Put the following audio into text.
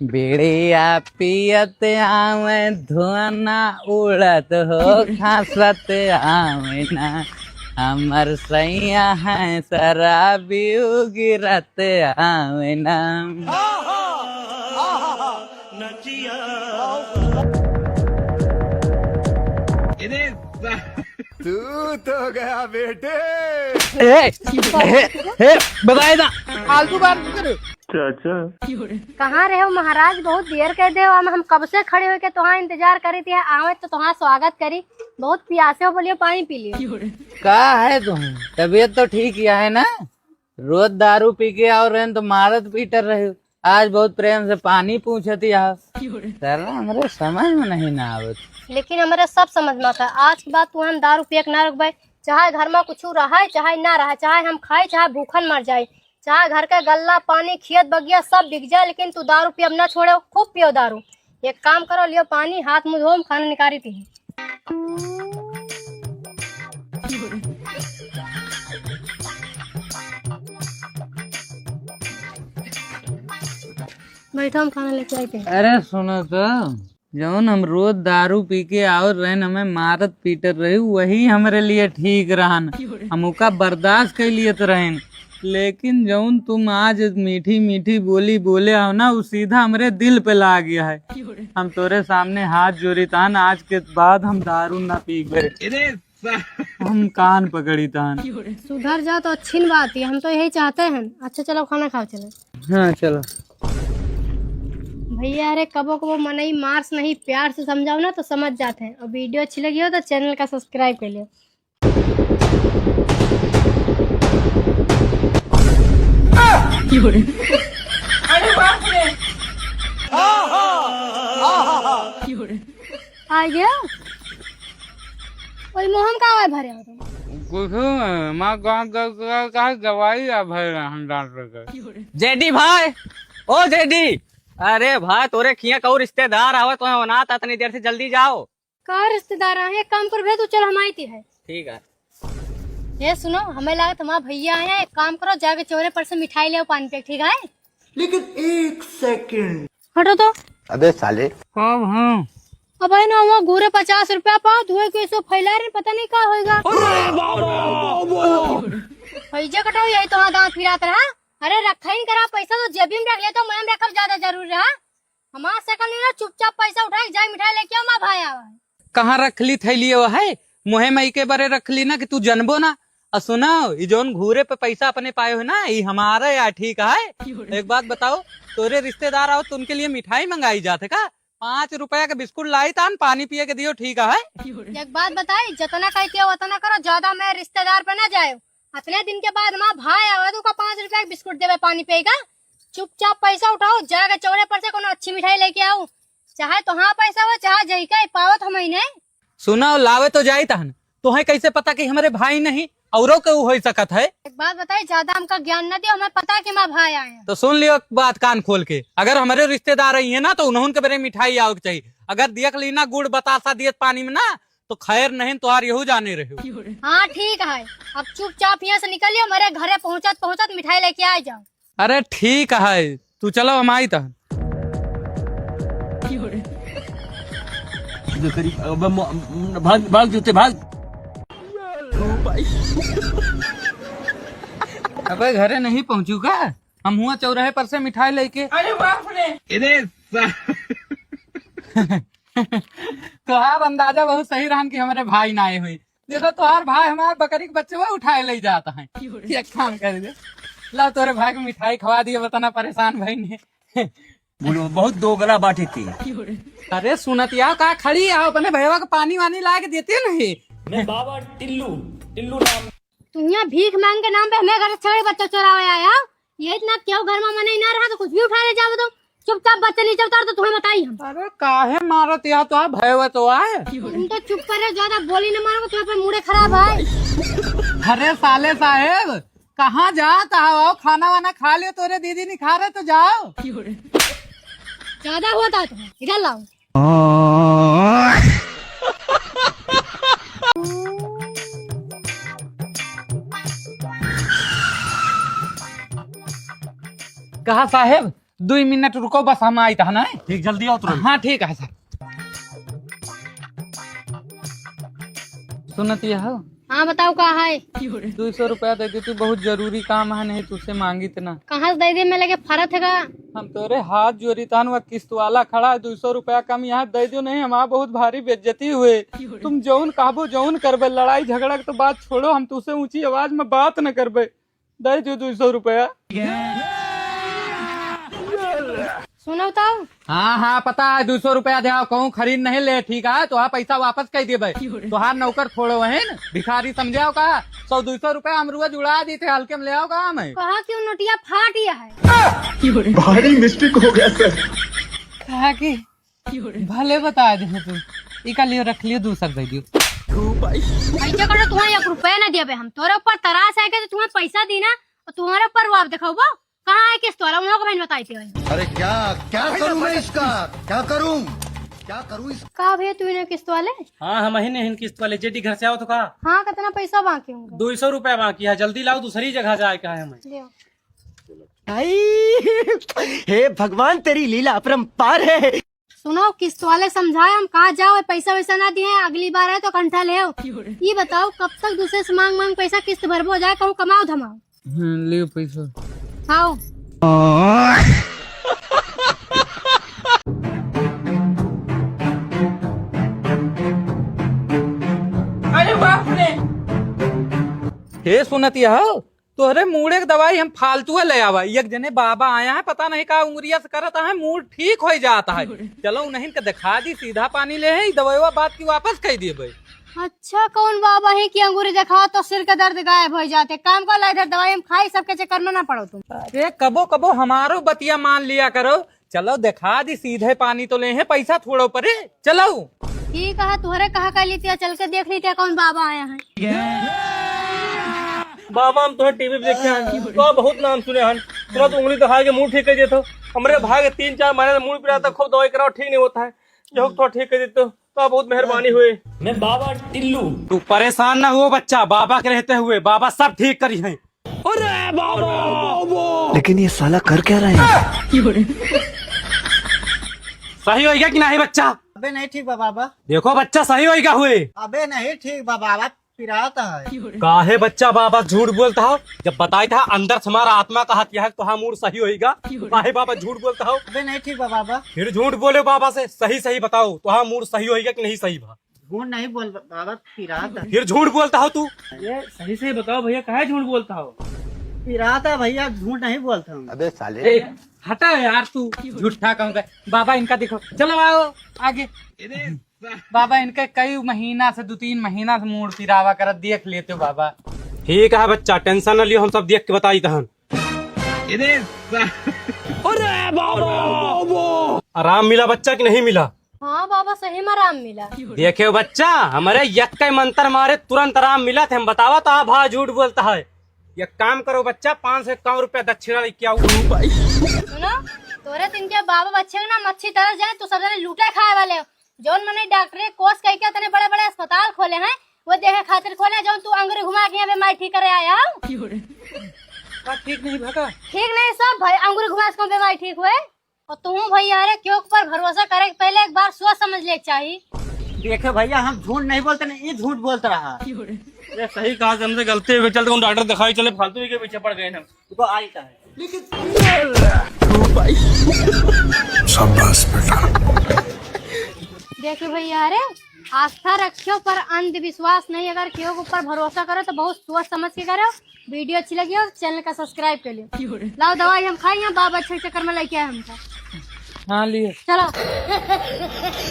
बीड़िया पियत आवे धुआं ना उड़त हो खासत आवे ना हमर सैया है शराबी गिरत आवे ना। तू तो गया बेटे। बताए ना फालतू बात मत करो। कहाँ रहे हो महाराज, बहुत देर कर दे हम कब से खड़े हो के तुहां इंतजार करी थी, आवे तो तुहां स्वागत करी, बहुत प्यासे हो, बोलियो पानी पी लियो। का है तुम, तबीयत तो ठीक किया है ना? रोज दारू पी के आओ रहे तो मारत पीटर रहे हो, आज बहुत प्रेम से पानी पूछती आओ। हमारे समझ में नहीं ना आवत। लेकिन हमारे सब समझ में आता है, आज के बाद तू हम दारू पिए ना रुकबे, चाहे घर में कुछ रहा चाहे ना रहा, चाहे हम खाए चाहे भूखन मर जाए, चाहे घर का गल्ला पानी खेत बगिया सब बिक जाए, लेकिन तू दारू पिए ना छोड़ो, खूब पियो दारू। एक काम करो, लियो पानी, हाथ मुंह धो, खाना निकाली पी। बैठो, हम खाना लेके आते हैं। अरे सुनो तो, जौन हम रोज दारू पी के आओ रहन हमें मारत पीटर रही, वही हमारे लिए ठीक रहन, हम उका बर्दाश्त कर लिए तो रहन। लेकिन जौन तुम आज मीठी मीठी बोली बोले आओ ना, वो सीधा हमारे दिल पे ला गया है। हम तोरे सामने हाथ जोड़ी तान, आज के बाद हम दारू ना पी गए, हम कान पकड़ी तान। सुधर जाओ तो अच्छी बात है, हम तो यही चाहते हैं। अच्छा चलो खाना खाओ, चलो। हाँ चलो भैया, अरे कबो कबो मनई मार्स नहीं, प्यार से समझाओ ना तो समझ जाते हैं। और वीडियो अच्छी लगी हो तो चैनल का सब्सक्राइब कर लियो। अरे बाप रे। आ गया ओए मोहम का आवाज भरे हो तुम? कुछ माँ का दवाई हम डाल जेडी भाई, ओ जेडी, अरे भाई तोरे खिया कहू रिश्तेदार आवा तो होना था, इतनी देर से जल्दी जाओ। का रिश्तेदार है, एक काम कर भे, तू चल हम आई थी है। ठीक है। ये सुनो, हमें लगा तुम्हारा भैया है, एक काम करो, जाके चौरे पर से मिठाई ले पानी पे, ठीक है? लेकिन एक सेकंड। हटो तो। अबे साले। कब? हाँ अब है ना वहाँ घूरे 50 रुपया पाओ, धुए के सो फैला रहे, पता नहीं क्या होगा। पैसे कटाओ, यही तो वहाँ दांत फिरात रहा। अरे रखा ही करा, पैसा तो जेबी में रख ले, तो मैं रखब ज्यादा जरूरी रहा। हमारा सकल नहीं ना, चुपचाप पैसा उठा के जाए मिठाई लेके आओ, माँ भाई आवा। कहाँ रख ली थैली वो है, मुहे मई के बारे रख ली ना कि तू जनबो ना। सुनो, ये जोन घूरे पे पैसा अपने पाए हो ना, ये हमारा या ठीक है। एक बात बताओ, तोरे रिश्तेदार आओ तो उनके लिए मिठाई मंगाई जाते का? 5 रुपया का बिस्कुट लाई तान, पानी पिए के दियो, ठीक है? एक बात बताई, जितना कहते हो उतना करो, ज्यादा मैं रिश्तेदार पे ना जाए। इतने दिन के बाद माँ भाई आवे तो 5 रुपया का बिस्कुट देवे, पानी पिएगा। चुपचाप पैसा उठाओ, जाके चौरे पर से कोनो अच्छी मिठाई लेके आओ, चाहे तो हाँ पैसा हो चाहे जही का पावत हम ही नहीं। सुना, लावे तो जाई तहन, तुम्हें कैसे पता कि हमारे भाई नहीं औरों के हो सकत है? एक बात बताई, ज्यादा हमका ज्ञान न दियो, हमें पता है कि माँ भाई आए हैं। तो सुन लियो बात कान खोल के, अगर हमारे रिश्तेदार आई है ना तो उन्होंने के बारे मिठाई आओ के चाहिए। अगर देख ली ना गुड़ बतासा दिए पानी में ना, तो खैर नहीं, तुहार यहू जाने रहे हो। हाँ ठीक है, अब चुपचाप यहाँ से निकलियो, मेरे घरे पहुँचत पहुँचत मिठाई लेके आ जाओ। अरे ठीक है, तू चलो हम आई तहन। भाग भाग जूते भाग। अबे घरे नहीं पहुँचू का, हम हुआ चौराहे पर से मिठाई लेके। अरे बाप रे। तुहार अंदाजा बहुत सही रहन कि हमारे भाई ना आए हुए। देखो तुहार भाई हमारे बकरी के बच्चे वो उठाए ले जाता है। एक काम कर दे, ला तोरे भाई को मिठाई खवा दिए, बताना परेशान भाई ने। बहुत दो गला बांटी थी। अरे सुनतिया का खड़ी आओ, अपने भैया को पानी वानी ला के देती नहीं। मैं बाबा टिल्लू नाम। तुम यहाँ भीख मांग के नाम पे हमें घर छोड़े बच्चे चोरावे आया, ये इतना क्यों घर में मना ही ना रहा तो कुछ भी उठा ले जाओ, तो चुपचाप बच्चे नीचे उतार, तो तुम्हें बताई हम। अरे काहे मारत या तो भैया तो आए। तुम तो चुप करे, ज्यादा बोली न मारो, तुम्हारे मुड़े खराब है। अरे साले साहेब, कहाँ जाता हो? खाना वाना खा लियो, तोरे दीदी नहीं खा रहे तो जाओ। ज्यादा हुआ था तुम्हें, इधर लाओ। कहा साहेब 2 मिनट रुको बस हम आई था ना। ठीक जल्दी आओ तुरंत। हाँ ठीक है सर। सुनती हो? हाँ बताओ कहाँ है? 200 रुपया दे दी, तू बहुत जरूरी काम है, नहीं तुझसे मांगी तना। कहाँ से दे दिए? मैं लगे फरत है का? हम तोरे हाथ जोड़ी तान, वह किस्त वाला खड़ा है, 200 रुपया कम यहाँ दे दो। नहीं हमारा बहुत भारी बेइज्जती हुए। तुम जौन काबू जौन करबे, लड़ाई झगड़ा की तो बात छोड़ो, हम तुझसे ऊंची आवाज में बात न करबे। दे दो 200 रुपया। सुनो बताओ। हाँ हाँ पता है, 200 रुपया दे, कहूँ खरीद नहीं ले, ठीक है? तो पैसा वापस कर देबे। तोहार नौकर थोड़ो है न, भिखारी समझाओ का। 100-200 रुपया हम रोज उड़ा दी थे, हल्के में ले आओ का हमें। कहा क्यों नोटिया फाटिया है? भारी मिस्टेक हो गया सर। कहा कि भले बता दे तू, इका लिए रख लियो, दूसर दे दियो। ऐसे करो, तुम्हारे 1 रुपया न दिया हम तोरे ऊपर तरास है कि तुम्हें पैसा दी ना, और तुम्हारे ऊपर वाप दिखाओ। कहाँ है किस्त वाला? उन्होंने बहन बताई थी। अरे क्या क्या करूं मैं इसका? क्या करूं इसका? कहा भैया तूने किस्त वाले? हाँ हम ही नहीं किस्त वाले। जेटी घर से आओ तो कहा हाँ कितना पैसा बाकी होंगे? 200 रुपया बाकी है, जल्दी लाओ, दूसरी जगह जाए का है हमें। लियो। हे भगवान तेरी लीला अपरंपार है। सुनो, किस्त वाले समझाए हम कहाँ जाओ, पैसा वैसा ना दिए, अगली बार है तो कंठा ले आओ। ये बताओ कब तक दूसरे से मांग मांग पैसा किस्त भरबो जाए, कहूँ कमाओ धमाओ। लियो पैसा। आओ। अरे बाप रे। हे सुनती हो? तोहरे मूड़े की दवाई हम फालतू ले आवा। एक जने बाबा आया है, पता नहीं का उंगलिया से करता है, मूड ठीक हो जाता है। चलो नहीं के दिखा दी, सीधा पानी ले है, दवाई बात की वापस कह दिए भाई। अच्छा कौन बाबा है कि अंगूरी दिखाओ तो सिर का दर्द गायब हो जाते? काम को ला, इधर दवाई हम खाई, सबके चक्कर में ना पड़ो तुम। अरे कबो कबो हमारो बतिया मान लिया करो। चलो दिखा दी, सीधे पानी तो ले है, पैसा थोड़ो परे। चलो ठीक है, तुहरे कहा कर लीतिया, चल के देख लीतिया कौन बाबा आया है। बाबा हम तुम्हें टीवी पे देखे हैं, तो बहुत नाम सुने हैं। तुरंत उंगली दिखा के मुंह ठीक कर देते हो। हमारे भाई के 3-4 महीने से मुंह पिराता, खूब दवाई कराओ, ठीक नहीं होता है। यह थोड़ा ठीक कर देते हो तो बहुत मेहरबानी हुई। मैं बाबा टिल्लू। तू परेशान ना हो बच्चा, बाबा के रहते हुए बाबा सब ठीक करी है। अरे बाबा, लेकिन ये साला कर क्या रहे हैं? सही होगा कि नहीं बच्चा? अबे नहीं ठीक बा बाबा। देखो बच्चा सही होगा हुए। अबे नहीं ठीक बा बाबा, पिराता है। काहे बच्चा बाबा झूठ बोलता हो? जब बताई था अंदर से हमारा आत्मा का हत्या है तो हाँ मूड सही होगा। काहे बाबा झूठ बोलता हो? अबे नहीं ठीक बा बाबा। फिर झूठ बोले बाबा से, सही सही बताओ तो हाँ मूड सही होगा कि नहीं सही बा? झूठ नहीं बोल बाबा, पिराता फिर झूठ बोलता हो तू? ये सही से बताओ भैया, काहे झूठ बोलता हो? पिराता भैया, झूठ नहीं बोलता हूँ। अबे साले हटा यार तू, झूठा कहूँगा। बाबा इनका देखो, चलो आओ आगे। बाबा इनके कई महीना से 2-3 महीना से मूड पिरावा कर, देख लेते हो बाबा। ठीक है बच्चा, टेंशन न लियो, हम सब देख के बताई तहन। अरे बाबा, आराम मिला बच्चा कि नहीं मिला? हाँ बाबा सही में आराम मिला। देखे बच्चा, हमारे यक के मंत्र मारे तुरंत आराम मिला थे। हम बतावा तो भा झूठ बोलता है। ये काम करो बच्चा, 5 से 1 रुपया दक्षिणा लेके आओ। सुनो, तोरे तिनके बाबा बच्चे ना मच्छी तरस जाए तो सब जने लूटे खाए वाले हो। जौन मने डॉक्टर कोर्स कह के तने बड़े बड़े अस्पताल खोले हैं, वो देखे खातिर खोले। जौन तू अंगूरी घुमा के यहाँ बीमारी ठीक करे आया हो। ठीक नहीं भगा? ठीक नहीं सब भाई, अंगूरी घुमा से बीमारी ठीक हुए। और तुम भैया रे क्यों पर भरोसा करे, पहले एक बार सोच समझ ले चाहिए। देखे भैया, हम झूठ नहीं बोलते, नहीं ये झूठ बोलता रहा। ये सही कहा, हमसे गलती हुई। चलते हम डॉक्टर दिखाई, चले फालतू के पीछे पड़ गए हम। देखो आइता है। देखिए भैया रे, आस्था रखियो पर अंधविश्वास नहीं। अगर केहू के ऊपर भरोसा करो तो बहुत सोच समझ के करो। वीडियो अच्छी लगी हो चैनल का सब्सक्राइब कर लियो। लाओ दवाई हम खाई, बाबा अच्छे चक्कर में लेके आए हमको। हाँ लिए। चलो।